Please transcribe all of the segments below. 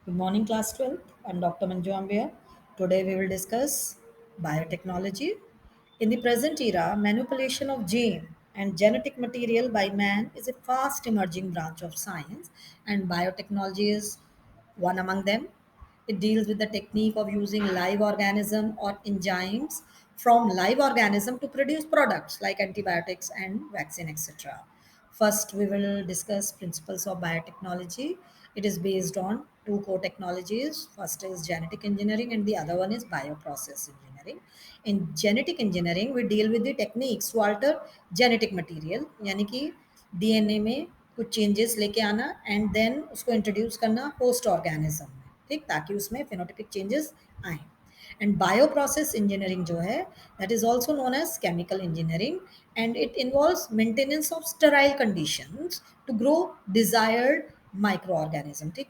Good morning, class 12th. I'm Dr. Manju Ambia. Today we will discuss biotechnology. In the present era, manipulation of gene and genetic material by man is a fast emerging branch of science, and biotechnology is one among them. It deals with the technique of using live organism or enzymes from live organism to produce products like antibiotics and vaccine, etc. First, we will discuss principles of biotechnology. It is based on two core technologies. First is genetic engineering, and the other one is bioprocess engineering. In genetic engineering, we deal with the techniques to alter genetic material, यानी कि DNA में कुछ changes लेके आना and then उसको introduce करना host organism में, ठीक, ताकि उसमें फिनोटिपिक चेंजेस आए. एंड बायो प्रोसेस इंजीनियरिंग जो है, that is also known as chemical engineering, and it involves maintenance of sterile conditions to grow desired microorganism. ठीक,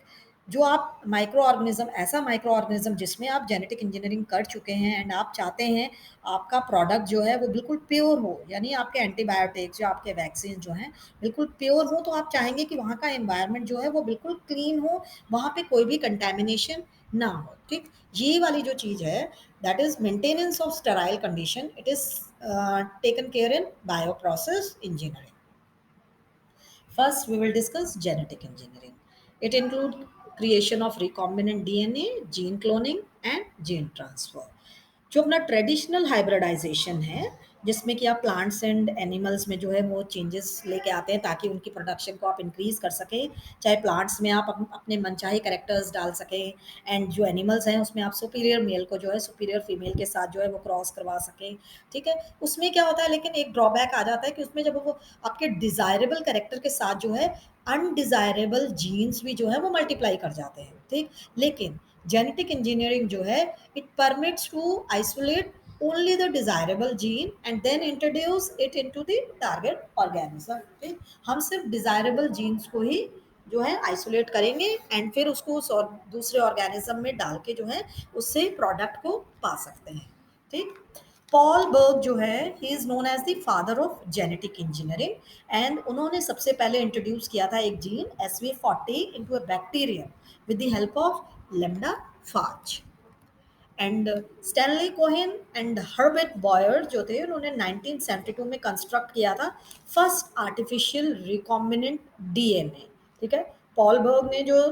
जो आप माइक्रो ऑर्गेनिज्म, ऐसा माइक्रो ऑर्गेनिज्म जिसमें आप जेनेटिक इंजीनियरिंग कर चुके हैं एंड आप चाहते हैं आपका प्रोडक्ट जो है वो बिल्कुल प्योर हो, यानी आपके एंटीबायोटिक्स या आपके वैक्सीन जो हैं बिल्कुल प्योर हो, तो आप चाहेंगे कि वहाँ का एनवायरनमेंट जो है वो बिल्कुल क्लीन हो, वहाँ पे कोई भी कंटेमिनेशन ना हो. ठीक, ये वाली जो चीज़ है, that is maintenance of sterile condition, it is taken care in bio process engineering. First, we will discuss genetic engineering. It includes creation of recombinant DNA, gene cloning and gene transfer. जो अपना traditional hybridisation है, जिसमें कि आप plants and animals में जो है वो चेंजेस लेके आते हैं ताकि उनकी प्रोडक्शन को आप इंक्रीज कर सकें. चाहे प्लांट्स में आप अपने मनचाहे करेक्टर्स डाल सकें, एंड जो एनिमल्स हैं उसमें आप सुपीरियर मेल को जो है सुपीरियर फीमेल के साथ जो है वो क्रॉस करवा सकें. ठीक है, उसमें क्या होता है, लेकिन एक ड्रॉबैक आ जाता है कि उसमें जब वो आपके डिजायरेबल करेक्टर के साथ जो है अनडिजायरेबल जीन्स भी जो है वो मल्टीप्लाई कर जाते हैं. ठीक, लेकिन जेनेटिक इंजीनियरिंग जो है, it permits to isolate only the desirable gene and then introduce it into the target organism. ठीक, हम सिर्फ डिजायरेबल जीन्स को ही जो है आइसोलेट करेंगे एंड फिर उसको उस और दूसरे ऑर्गेनिज्म में डाल के जो है उससे प्रोडक्ट को पा सकते हैं. ठीक, पॉल बर्ग जो है, he is known as the father of genetic engineering, and उन्होंने सबसे पहले इंट्रोड्यूस किया था एक gene SV40 into a bacterium with the help of lambda phage. And Stanley Cohen and Herbert Boyer जो थे, उन्होंने 1972 में कंस्ट्रक्ट किया था फर्स्ट आर्टिफिशियल रिकॉम्बिनेंट डीएनए. ठीक है, पॉल बर्ग ने जो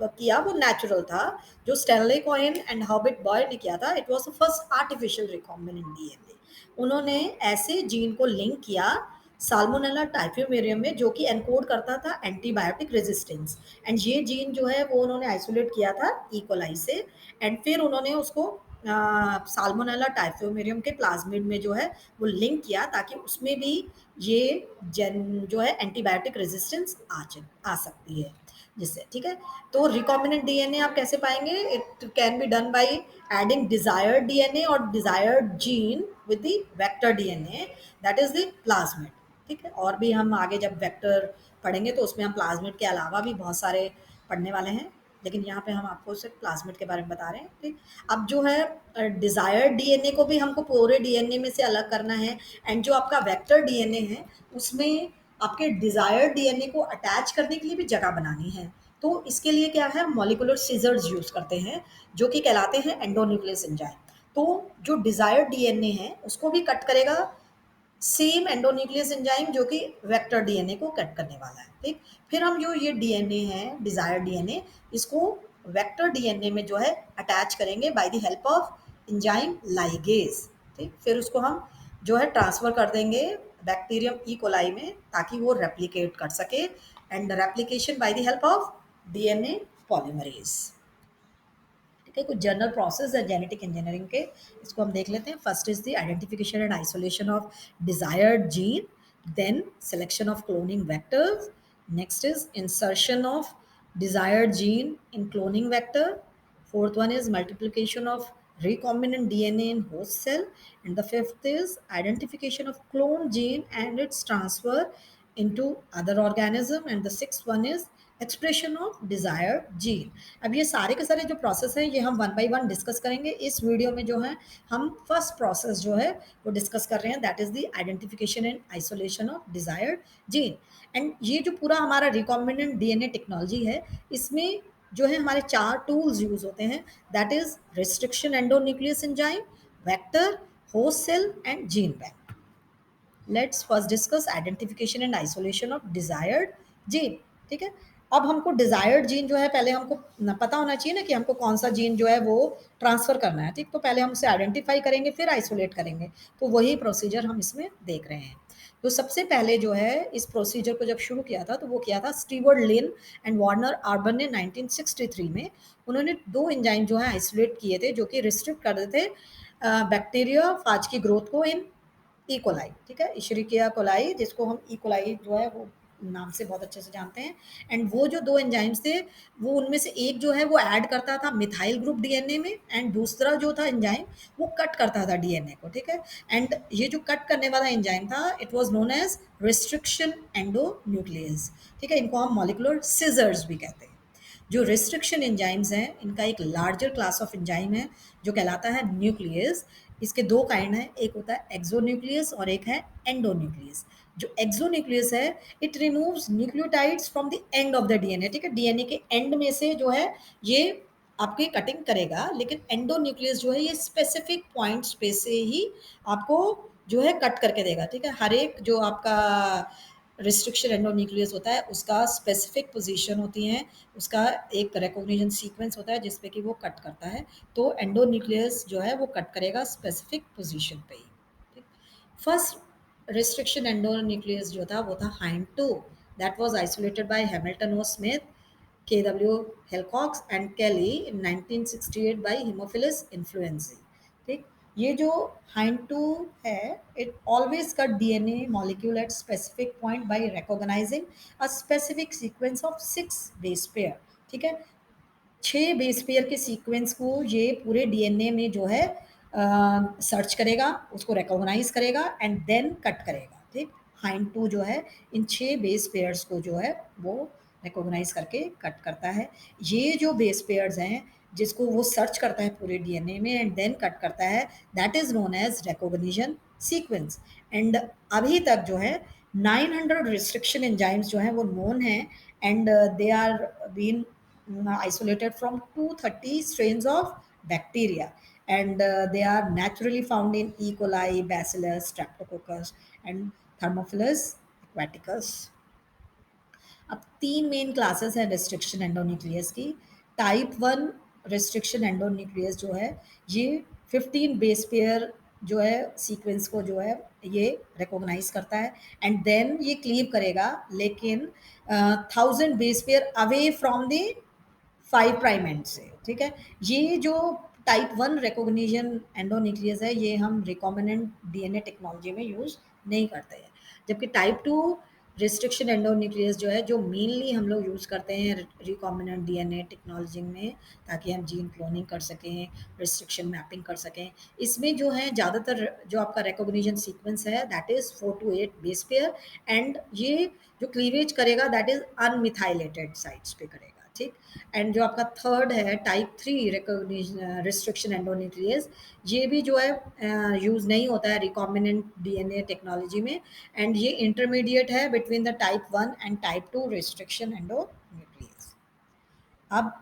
किया वो नेचुरल था, जो Stanley Cohen and Herbert Boyer ने किया था, it was the first artificial recombinant DNA. उन्होंने ऐसे जीन को लिंक किया साल्मोनेला टाइफियोमेरियम में, जो कि एनकोड करता था एंटीबायोटिक रेजिस्टेंस, एंड ये जीन जो है वो उन्होंने आइसोलेट किया था इकोलाई से, एंड फिर उन्होंने उसको साल्मोनेला टाइफियोमेरियम के प्लाज्मिड में जो है वो लिंक किया ताकि उसमें भी ये जन जो है एंटीबायोटिक रेजिस्टेंस आ सकती है जिससे. ठीक है, तो रिकॉम्बिनेंट डीएनए आप कैसे पाएंगे? It can be done by adding desired DNA और desired gene with the vector DNA, that is the plasmid. ठीक है, और भी हम आगे जब वेक्टर पढ़ेंगे तो उसमें हम प्लाज्मिड के अलावा भी बहुत सारे पढ़ने वाले हैं, लेकिन यहाँ पे हम आपको सिर्फ प्लाज्मिड के बारे में बता रहे हैं. ठीक, अब जो है डिजायर्ड डीएनए को भी हमको पूरे डीएनए में से अलग करना है, एंड जो आपका वेक्टर डीएनए है उसमें आपके डिजायर्ड डीएनए को अटैच करने के लिए भी जगह बनानी है. तो इसके लिए क्या है, मॉलिकुलर सीजर्स यूज करते हैं जो कि कहलाते हैं एंडोन्यूक्लियस एंजाइम. तो जो डिजायर्ड डीएनए है उसको भी कट करेगा सेम एंडोन्यूक्लियस एंजाइम जो कि वेक्टर डीएनए को कट करने वाला है. ठीक, फिर हम जो ये डीएनए है डिजायर डीएनए, इसको वेक्टर डीएनए में जो है अटैच करेंगे bye the help of enzyme ligase. ठीक, फिर उसको हम जो है ट्रांसफर कर देंगे बैक्टीरियम ई कोलाई में ताकि वो रेप्लिकेट कर सके, and replication by the help of DNA polymerase. ठीक है, कुछ जनरल प्रोसेस है जेनेटिक इंजीनियरिंग के, इसको हम देख लेते हैं. First is the identification and isolation of desired gene, then selection of cloning vectors, next is insertion of desired gene in cloning vector, fourth one is multiplication of recombinant DNA in host cell, and the fifth is identification of clone gene and its transfer into other organism, and the sixth one is expression of desired gene. अब ये सारे के सारे जो process हैं ये हम one by one discuss करेंगे इस वीडियो में. जो है हम फर्स्ट प्रोसेस जो है वो डिस्कस कर रहे हैं, that is the identification and isolation of desired gene. And ये जो पूरा हमारा रिकॉम्बिनेंट डीएनए टेक्नोलॉजी है, इसमें जो है हमारे 4 टूल्स यूज़ होते हैं, that is restriction endonuclease enzyme, vector, host cell and gene bank. Let's first discuss identification and isolation of desired gene. ठीक है, अब हमको डिजायर्ड जीन जो है पहले हमको पता होना चाहिए ना कि हमको कौन सा जीन जो है वो ट्रांसफर करना है। ठीक, तो पहले हम उसे आइडेंटिफाई करेंगे फिर आइसोलेट करेंगे, तो वही प्रोसीजर हम इसमें देख रहे हैं। तो सबसे पहले जो है इस प्रोसीजर को जब शुरू किया था तो वो किया था Stewart Linn and Werner Arber ने 1963 में। उन्होंने दो एंजाइम जो है आइसोलेट किए थे जो कि रिस्ट्रिक्ट कर देते बैक्टीरिया फाज की ग्रोथ को इन ई कोलाई। ठीक है, इशरिकिया कोलाई, जिसको हम ई कोलाई जो है वो नाम से बहुत अच्छे से जानते हैं। एंड वो जो दो एंजाइम्स थे, वो उनमें से एक जो है वो ऐड करता था मिथाइल ग्रुप डीएनए में, एंड दूसरा जो था एंजाइम वो कट करता था डीएनए को। ठीक है, एंड ये जो कट करने वाला एंजाइम था it was known as restriction endonuclease. ठीक है, इनको हम मॉलिक्यूलर सिजर्स भी कहते हैं। जो रिस्ट्रिक्शन एंजाइम्स हैं इनका एक लार्जर क्लास ऑफ एंजाइम है जो कहलाता है न्यूक्लियस। इसके दो काइंड हैं, एक होता है एक्सोन्यूक्लियस और एक है एंडोन्यूक्लियस। जो एक्सोन्यूक्लियस है it removes nucleotides from the end of the DNA. ठीक है, डीएनए के एंड में से जो है ये आपकी कटिंग करेगा, लेकिन एंडोन्यूक्लियस जो है ये स्पेसिफिक पॉइंट्स पे से ही आपको जो है कट करके देगा। ठीक है, हर एक जो आपका रिस्ट्रिक्शन एंडोन्यूक्लियस होता है उसका स्पेसिफिक पोजीशन होती है, उसका एक रिकॉग्निशन सीक्वेंस होता है जिसपे कि वो कट करता है। तो एंडोन्यूक्लियस जो है वो कट करेगा स्पेसिफिक पोजीशन पे ही। ठीक, फर्स्ट रिस्ट्रिक्शन एंडोन्यूक्लियस जो था वो था Hind two, that was isolated by Hamilton O Smith, KW Hilcox and Kelly in 1968 by Haemophilus influenzae। ठीक, ये जो हाइंड टू है it always cut DNA molecule at specific point by recognising a specific sequence of 6 base pair. ठीक है, 6 base pair के sequence को ये पूरे डीएनए में जो है सर्च करेगा, उसको रिकॉग्नाइज करेगा एंड देन कट करेगा। ठीक, हाइंड टू जो है इन 6 बेस पेयर्स को जो है वो रिकॉग्नाइज करके कट करता है। ये जो बेस पेयर्स हैं जिसको वो सर्च करता है पूरे डीएनए में एंड देन कट करता है, that is known as recognition sequence. And अभी तक जो है 900 रिस्ट्रिक्शन एंजाइम्स जो हैं वो नोन है, and they are been isolated from 230 strains of bacteria, and they are naturally found in E. coli, Bacillus, Streptococcus and Thermophilus aquaticus। अब तीन मेन क्लासेस हैं रिस्ट्रिक्शन एंडोन्यूक्लियस की। टाइप वन रिस्ट्रिक्शन एंडोन्यूक्लियस जो है ये 15 base pair जो है sequence को जो है ये रिकॉग्नाइज करता है एंड देन ये क्लीव करेगा, लेकिन 1000 base pair away from the 5 prime and से। ठीक है, ये जो टाइप वन रिकॉग्निशन एंडोन्यूक्लियस है ये हम रिकॉम्बिनेंट डीएनए टेक्नोलॉजी में यूज़ नहीं करते हैं, जबकि टाइप टू रिस्ट्रिक्शन एंडोन्यूक्लियस जो है जो मेनली हम लोग यूज़ करते हैं रिकॉम्बिनेंट डीएनए टेक्नोलॉजी में, ताकि हम जीन क्लोनिंग कर सकें, रिस्ट्रिक्शन मैपिंग कर सकें। इसमें जो है ज़्यादातर जो आपका रिकॉग्निशन सीक्वेंस है that is 4 to 8 base pair, and ये जो क्लीवेज करेगा दैट इज़ अनमिथाइलेटेड साइट्स पे करेगा। ठीक, एंड जो आपका थर्ड है टाइप थ्री रिस्ट्रिक्शन एंडोन्यूक्लियस, ये भी जो है यूज़ नहीं होता है रिकॉम्बिनेंट डीएनए टेक्नोलॉजी में, एंड ये इंटरमीडिएट है between the type one and type two restriction endonuclease. अब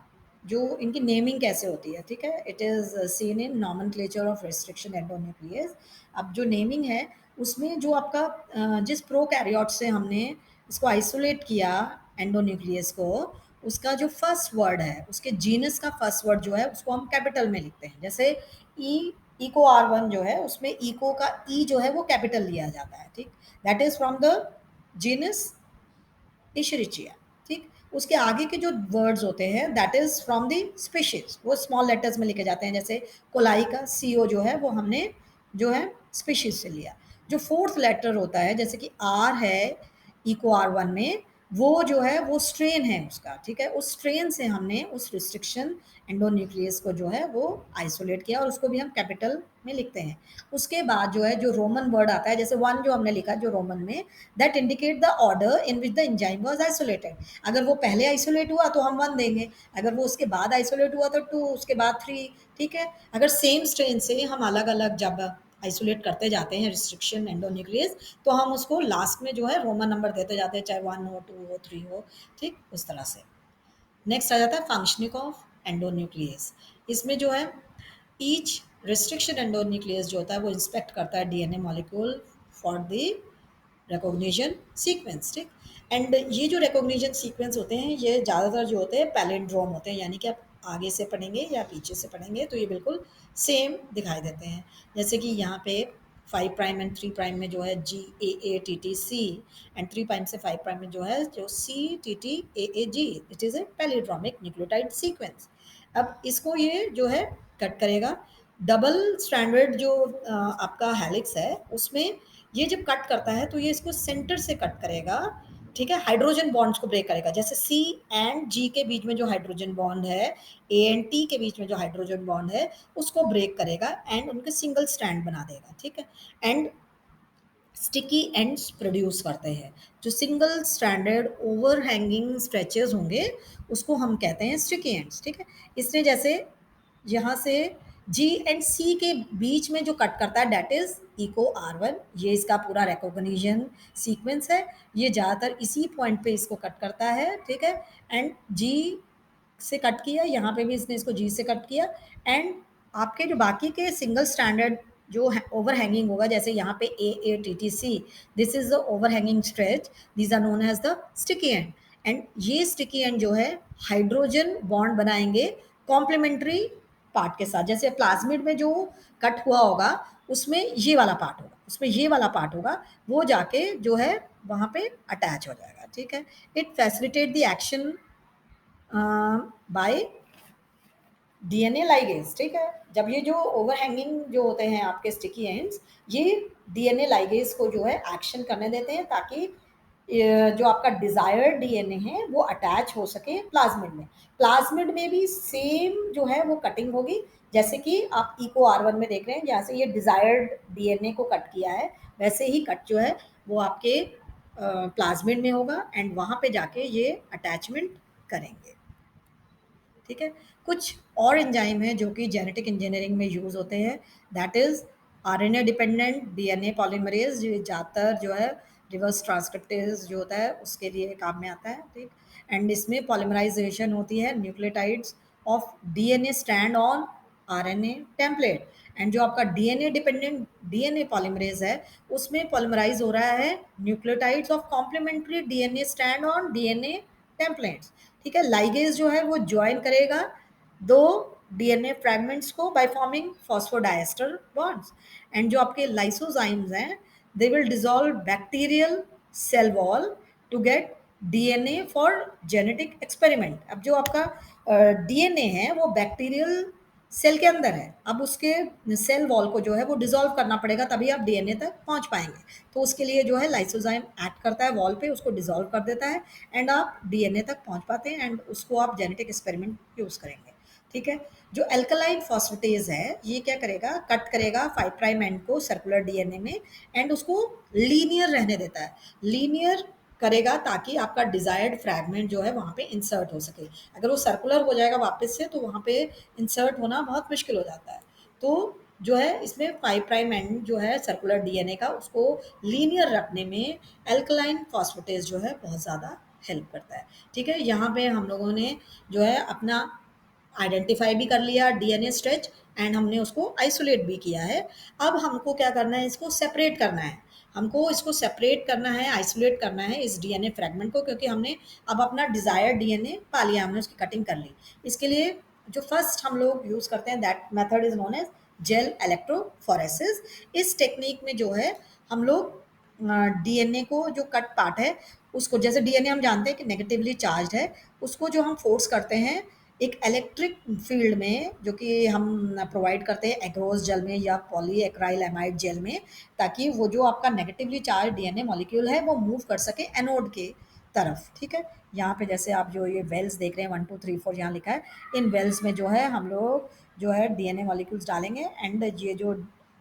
जो इनकी नेमिंग कैसे होती है, ठीक है, it is seen in nomenclature of restriction endonuclease. अब जो नेमिंग है उसमें जो आपका जिस प्रोकैरियोट से हमने इसको आइसोलेट किया एंडोन्यूक्लियस को, उसका जो फर्स्ट वर्ड है उसके जीनस का फर्स्ट वर्ड जो है उसको हम कैपिटल में लिखते हैं। जैसे ई, इको आर वन जो है उसमें इको का ई जो है वो कैपिटल लिया जाता है। ठीक, that is from the genus Escherichia. ठीक, उसके आगे के जो वर्ड्स होते हैं that is from the species, वो स्मॉल लेटर्स में लिखे जाते हैं। जैसे कोलाई का सीओ जो है वो हमने जो है स्पीशीज से लिया। जो फोर्थ लेटर होता है जैसे कि आर है इको आर वन में, वो जो है वो स्ट्रेन है उसका। ठीक है, उस स्ट्रेन से हमने उस रिस्ट्रिक्शन एंडोन्यूक्लियस को जो है वो आइसोलेट किया और उसको भी हम कैपिटल में लिखते हैं। उसके बाद जो है जो रोमन वर्ड आता है, जैसे वन जो हमने लिखा जो रोमन में, that indicate the order in which the enzyme was isolated. अगर वो पहले आइसोलेट हुआ तो हम वन देंगे, अगर वो उसके बाद आइसोलेट हुआ तो टू, उसके बाद थ्री। ठीक है, अगर सेम स्ट्रेन से हम अलग अलग जब आइसोलेट करते जाते हैं रिस्ट्रिक्शन एंडोन्यूक्लियस, तो हम उसको लास्ट में जो है रोमन नंबर देते जाते हैं, चाहे वन हो, टू हो, थ्री हो। ठीक, उस तरह से। नेक्स्ट आ जाता है फंक्शनिंग ऑफ एंडोन्यूक्लियस। इसमें जो है ईच रिस्ट्रिक्शन एंडोन्यूक्लियस जो होता है वो इंस्पेक्ट करता है DNA molecule for the recognition sequence, ठीक। एंड ये जो रिकॉग्निशन सीक्वेंस होते हैं ये ज़्यादातर जो होते हैं पैलिंड्रोम होते हैं, यानी कि आप आगे से पढ़ेंगे या पीछे से पढ़ेंगे तो ये बिल्कुल सेम दिखाई देते हैं। जैसे कि यहाँ पे 5' एंड 3' में जो है GAATTC, एंड 3' से 5' में जो है जो CTTAAG, it is a palindromic nucleotide sequence. अब इसको ये जो है कट करेगा। डबल स्टैंडर्ड जो आपका हेलिक्स है उसमें ये जब कट करता है तो ये इसको सेंटर से कट करेगा, ठीक है। हाइड्रोजन बॉन्ड्स को ब्रेक करेगा, जैसे सी एंड जी के बीच में जो हाइड्रोजन बॉन्ड है, ए एंड टी के बीच में जो हाइड्रोजन बॉन्ड है उसको ब्रेक करेगा एंड उनके सिंगल स्ट्रैंड बना देगा, ठीक है। एंड स्टिकी एंड्स प्रोड्यूस करते हैं। जो सिंगल स्ट्रैंडेड ओवरहैंगिंग स्ट्रेचेस होंगे उसको हम कहते हैं स्टिकी एंड्स, ठीक है। इसने जैसे यहाँ से जी एंड सी के बीच में जो कट करता है दैट इज इको R1, ये इसका पूरा रिकॉग्निशन सीक्वेंस है। ये ज़्यादातर इसी पॉइंट पे इसको कट करता है, ठीक है। एंड जी से कट किया, यहाँ पे भी इसने इसको जी से कट किया। एंड आपके जो बाकी के सिंगल स्टैंडर्ड जो ओवर हैंगिंग होगा, जैसे यहाँ पे AATTC, this is the overhanging stretch, these are known as the sticky end. And ये स्टिकी एंड जो है हाइड्रोजन बॉन्ड बनाएंगे कॉम्प्लीमेंट्री पार्ट के साथ। जैसे प्लाज्मिड में जो कट हुआ होगा उसमें ये वाला पार्ट होगा, उसमें ये वाला पार्ट होगा, वो जाके जो है वहाँ पे अटैच हो जाएगा, ठीक है। It facilitate the action by DNA ligase, ठीक है। जब ये जो ओवरहैंगिंग जो होते हैं आपके स्टिकी एंड्स, ये डीएनए लाइगेज को जो है एक्शन करने देते हैं ताकि जो आपका डिजायर्ड डीएनए है वो अटैच हो सके प्लाज्मिड में। प्लाज्मिड में भी सेम जो है वो कटिंग होगी, जैसे कि आप इको R1 में देख रहे हैं, जहाँ से ये डिजायर्ड डीएनए को कट किया है वैसे ही कट जो है वो आपके प्लाज्मिड में होगा एंड वहाँ पे जाके ये अटैचमेंट करेंगे, ठीक है। कुछ और एंजाइम है जो कि जेनेटिक इंजीनियरिंग में यूज़ होते हैं, that is RNA dependent DNA polymerase, ये ज़्यादातर जो है रिवर्स ट्रांसक्रिप्टेज जो होता है उसके लिए काम में आता है, ठीक। एंड इसमें पॉलीमराइजेशन होती है nucleotides of DNA stand on RNA template. And जो आपका डीएनए डिपेंडेंट डीएनए पॉलीमरेज है उसमें पॉलीमराइज हो रहा है nucleotides of complementary DNA stand on DNA templates, ठीक है। लाइगेज जो है वो ज्वाइन करेगा दो डीएनए फ्रैगमेंट्स को by forming phosphodiester bonds. And जो आपके लाइसोजाइम्स हैं they will dissolve bacterial cell wall to get DNA for genetic experiment. अब जो आपका डीएनए है वो बैक्टीरियल सेल के अंदर है, अब उसके सेल वॉल को जो है वो डिसॉल्व करना पड़ेगा तभी आप डीएनए तक पहुंच पाएंगे। तो उसके लिए जो है लाइसोजाइम एक्ट करता है वॉल पे, उसको डिसॉल्व कर देता है एंड आप डीएनए तक पहुंच पाते हैं एंड उसको आप जेनेटिक एक्सपेरिमेंट यूज़ करेंगे, ठीक है। जो एल्कलाइन फॉस्फेटेज है ये क्या करेगा, कट करेगा 5' एंड को सर्कुलर डीएनए में एंड उसको लीनियर रहने देता है, लीनियर करेगा ताकि आपका डिजायर्ड फ्रैगमेंट जो है वहाँ पे इंसर्ट हो सके। अगर वो सर्कुलर हो जाएगा वापस से तो वहाँ पे इंसर्ट होना बहुत मुश्किल हो जाता है। तो जो है इसमें 5' एंड जो है सर्कुलर डीएनए का उसको लीनियर रखने में एल्कलाइन फॉस्फेटेज जो है बहुत ज़्यादा हेल्प करता है, ठीक है। यहाँ पे हम लोगों ने जो है अपना आइडेंटिफाई भी कर लिया डीएनए स्ट्रेच एंड हमने उसको आइसोलेट भी किया है। अब हमको क्या करना है, इसको सेपरेट करना है, हमको इसको सेपरेट करना है, आइसोलेट करना है इस डीएनए फ्रैगमेंट को, क्योंकि हमने अब अपना डिजायर्ड डीएनए पा लिया, हमने उसकी कटिंग कर ली। इसके लिए जो फर्स्ट हम लोग यूज़ करते हैं that method is known as gel electrophoresis. इस टेक्निक में जो है हम लोग डीएनए को जो कट पार्ट है उसको, जैसे डीएनए हम जानते हैं कि नेगेटिवली चार्ज है, उसको जो हम फोर्स करते हैं एक इलेक्ट्रिक फील्ड में जो कि हम प्रोवाइड करते हैं एग्रोस जेल में या पॉली एक्राइल एमाइड जेल में, ताकि वो जो आपका नेगेटिवली चार्ज डीएनए मॉलिक्यूल है वो मूव कर सके एनोड के तरफ, ठीक है। यहाँ पे जैसे आप जो ये वेल्स देख रहे हैं 1 2 3 4 यहाँ लिखा है, इन वेल्स में जो है हम लोग जो है डीएनए मॉलिक्यूल्स डालेंगे एंड ये जो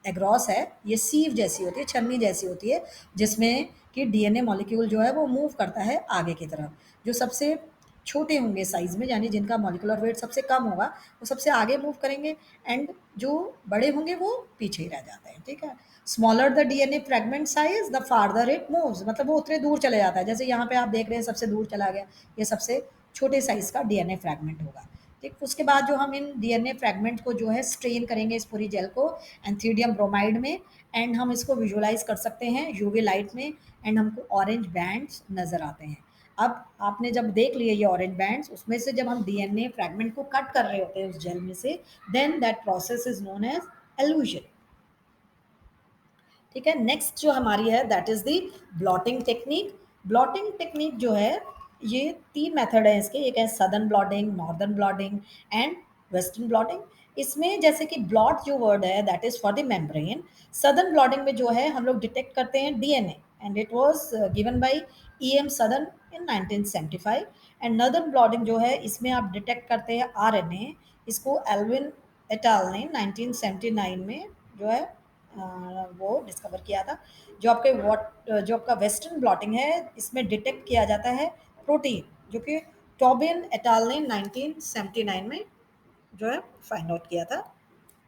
एग्रॉस है ये सीव जैसी होती है, छन्नी जैसी होती है, जिसमें कि डीएनए मॉलिक्यूल जो है वो मूव करता है आगे की तरफ। जो सबसे छोटे होंगे साइज में, यानी जिनका मॉलिक्यूलर वेट सबसे कम होगा वो सबसे आगे मूव करेंगे एंड जो बड़े होंगे वो पीछे ही रह जाते हैं, ठीक है। Smaller the DNA fragment size the farther it moves, मतलब वो उतने दूर चले जाता है। जैसे यहाँ पे आप देख रहे हैं सबसे दूर चला गया, ये सबसे छोटे साइज़ का डीएनए फ्रैगमेंट होगा। ठीक, उसके बाद जो हम इन डीएनए फ्रैगमेंट को जो है स्ट्रेन करेंगे इस पूरी जेल को एंथीडियम ब्रोमाइड में, एंड हम इसको विजुअलाइज़ कर सकते हैं यूवी लाइट में, एंड हमको ऑरेंज बैंड्स नज़र आते हैं। अब आपने जब देख लिए ये ऑरेंज बैंड्स, उसमें से जब हम डीएनए फ्रैगमेंट को कट कर रहे होते हैं उस जेल में से, then that process is known as elution. ठीक है, नेक्स्ट जो हमारी है that is the blotting technique. Blotting technique जो है, ये तीन मेथड है इसके, एक है Southern blotting, northern blotting and western blotting. इसमें जैसे कि ब्लॉट जो वर्ड है that is for the membrane. Southern blotting में जो है हम लोग डिटेक्ट करते हैं DNA, and it was given by EM southern in 1975। And northern blotting जो है, इसमें आप डिटेक्ट करते हैं आरएनए। इसको एल्विन एटाल ने 1979 में जो है वो डिस्कवर किया था। जो आपका वेस्टर्न ब्लॉटिंग है, इसमें डिटेक्ट किया जाता है प्रोटीन, जो कि टॉबिन एटाल ने 1979 में जो है फाइंड आउट किया था।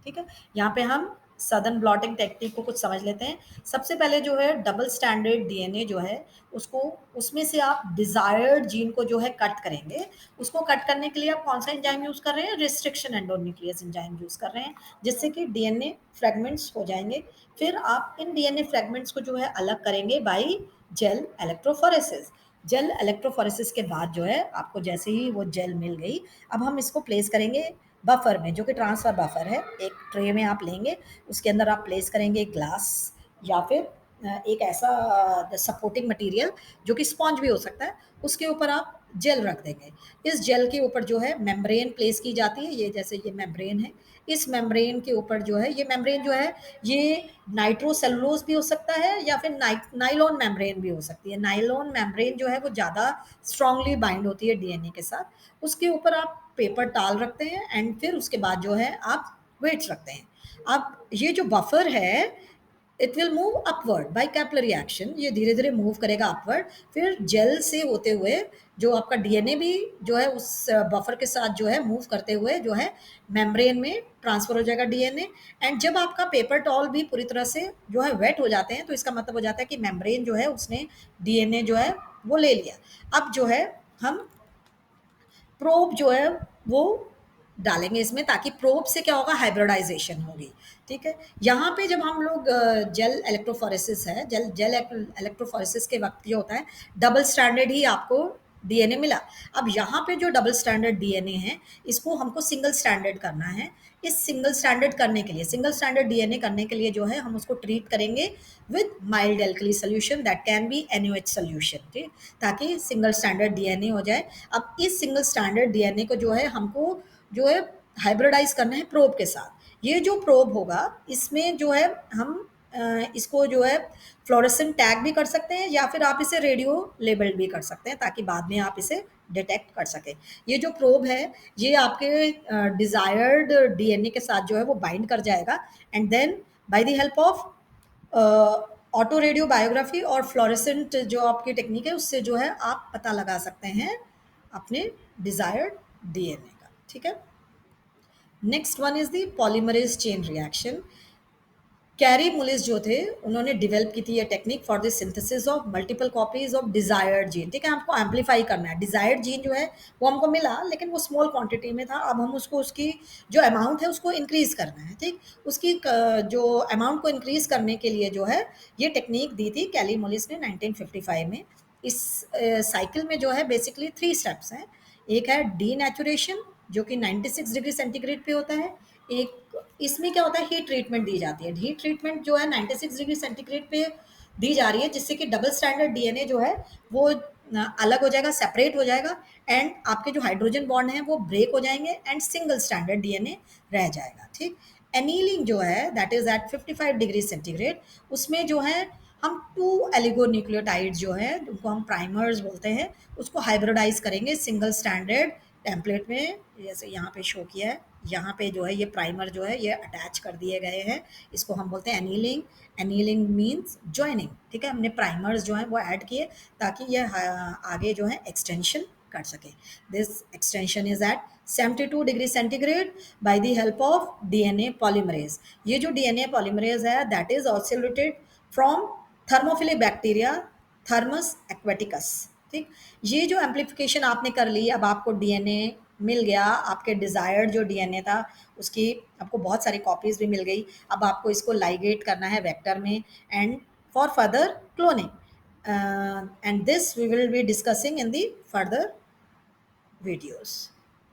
ठीक है, यहाँ पे हम सदर्न ब्लॉटिंग टेक्निक को कुछ समझ लेते हैं। सबसे पहले जो है डबल स्टैंडर्ड डीएनए जो है, उसको उसमें से आप डिजायर्ड जीन को जो है कट करेंगे। उसको कट करने के लिए आप कौन सा एंजाइम यूज कर रहे हैं? रिस्ट्रिक्शन एंडोन्यूक्लियस एंजाइम यूज कर रहे हैं, जिससे कि डीएनए फ्रेगमेंट्स हो जाएंगे। फिर आप इन डीएनए फ्रेगमेंट्स को जो है अलग करेंगे by gel electrophoresis. Gel electrophoresis के बाद जो है आपको जैसे ही वो जेल मिल गई, अब हम इसको प्लेस करेंगे बफर में, जो कि ट्रांसफर बफर है। एक ट्रे में आप लेंगे, उसके अंदर आप प्लेस करेंगे ग्लास या फिर एक ऐसा सपोर्टिंग मटेरियल जो कि स्पॉन्ज भी हो सकता है, उसके ऊपर आप जेल रख देंगे। इस जेल के ऊपर जो है मेम्ब्रेन प्लेस की जाती है। ये जैसे ये मेम्ब्रेन है, इस मेम्ब्रेन के ऊपर जो है, ये मेम्ब्रेन जो है ये नाइट्रोसेलुलोज भी हो सकता है या फिर नाइलॉन मेम्ब्रेन भी हो सकती है। नाइलॉन मेम्ब्रेन जो है वो ज़्यादा स्ट्रांगली बाइंड होती है डीएनए के साथ। उसके ऊपर आप पेपर टाल रखते हैं, एंड फिर उसके बाद जो है आप वेट्स रखते हैं। अब ये जो बफर है, it will move upward bye capillary action. ये धीरे धीरे मूव करेगा अपवर्ड, फिर जेल से होते हुए जो आपका डीएनए भी जो है उस बफर के साथ जो है मूव करते हुए जो है मेम्ब्रेन में ट्रांसफर हो जाएगा डीएनए। एंड जब आपका पेपर टॉल भी पूरी तरह से जो है वेट हो जाते हैं, तो इसका मतलब हो जाता है कि मेम्ब्रेन जो है उसने डीएनए जो है वो ले लिया। अब जो है हम प्रोब जो है वो डालेंगे इसमें, ताकि प्रोब से क्या होगा? हाइब्रिडाइजेशन होगी। ठीक है, यहाँ पे जब हम लोग जेल इलेक्ट्रोफोरेसिस है, जेल जेल इलेक्ट्रोफोरेसिस के वक्त ये होता है, डबल स्टैंडर्ड ही आपको डीएनए मिला। अब यहाँ पे जो डबल स्टैंडर्ड डीएनए है, इसको हमको सिंगल स्टैंडर्ड करना है। इस सिंगल स्टैंडर्ड करने के लिए, सिंगल स्टैंडर्ड डीएनए करने के लिए जो है हम उसको ट्रीट करेंगे with mild alkali solution that can be NOH solution. ठीक, ताकि सिंगल स्टैंडर्ड डीएनए हो जाए। अब इस सिंगल स्टैंडर्ड डीएनए को जो है हमको जो है हाइब्रिडाइज करना है प्रोब के साथ। ये जो प्रोब होगा, इसमें जो है हम इसको जो है फ्लोरेसेंट टैग भी कर सकते हैं, या फिर आप इसे रेडियो लेबल्ड भी कर सकते हैं, ताकि बाद में आप इसे डिटेक्ट कर सकें। ये जो प्रोब है, ये आपके डिजायर्ड डीएनए के साथ जो है वो बाइंड कर जाएगा, and then by the help of auto radio biography और फ्लोरेसेंट जो आपकी टेक्निक है, उससे जो है आप पता लगा सकते हैं अपने डिजायर्ड डीएनए का। ठीक है, next one is the polymerase chain reaction. Carry मुलिस जो थे, उन्होंने डेवलप की थी ये technique for the synthesis of multiple copies of desired gene. ठीक है, हमको एम्पलीफाई करना है। डिजायर्ड जीन जो है वो हमको मिला, लेकिन वो स्मॉल क्वांटिटी में था। अब हम उसको, उसकी जो अमाउंट है उसको इंक्रीज करना है। ठीक, उसकी जो अमाउंट को इंक्रीज करने के लिए जो है ये टेक्निक दी थी कैली मुलिस ने 1955 में। इस साइकिल में जो है बेसिकली 3 स्टेप्स हैं। एक है डीनेचुरेशन, जो कि 96 डिग्री सेंटीग्रेड पे होता है। एक इसमें क्या होता है, हीट ट्रीटमेंट दी जाती है। हीट ट्रीटमेंट जो है 96 डिग्री सेंटीग्रेड पे दी जा रही है, जिससे कि डबल स्टैंडर्ड डीएनए जो है वो अलग हो जाएगा, सेपरेट हो जाएगा, एंड आपके जो हाइड्रोजन बॉन्ड है वो ब्रेक हो जाएंगे, एंड सिंगल स्टैंडर्ड डीएनए रह जाएगा। ठीक, एनीलिंग जो है that is at 55 degree centigrade. उसमें जो है हम 2 एलिगोन्यूक्लियोटाइड जो है, उनको हम प्राइमर्स बोलते हैं, उसको हाइब्रिडाइज करेंगे सिंगल स्टैंडर्ड टेम्पलेट में। जैसे यहाँ पे शो किया है, यहाँ पे जो है ये प्राइमर जो है ये अटैच कर दिए गए हैं। इसको हम बोलते हैं एनीलिंग। Annealing means joining. ठीक है, हमने प्राइमर्स जो है वो ऐड किए, ताकि ये आगे जो है एक्सटेंशन कर सके। This extension is at 72 degree centigrade by the help of DNA polymerase. ये जो डीएनए पॉलीमरेज है that is oscillated from thermophilic bacteria Thermus aquaticus. ठीक। ये जो एम्प्लीफिकेशन आपने कर ली, अब आपको डीएनए मिल गया, आपके डिजायर्ड जो डीएनए था उसकी आपको बहुत सारी कॉपीज भी मिल गई। अब आपको इसको लाइगेट करना है वेक्टर में and for further cloning, and this we will be discussing in the further videos.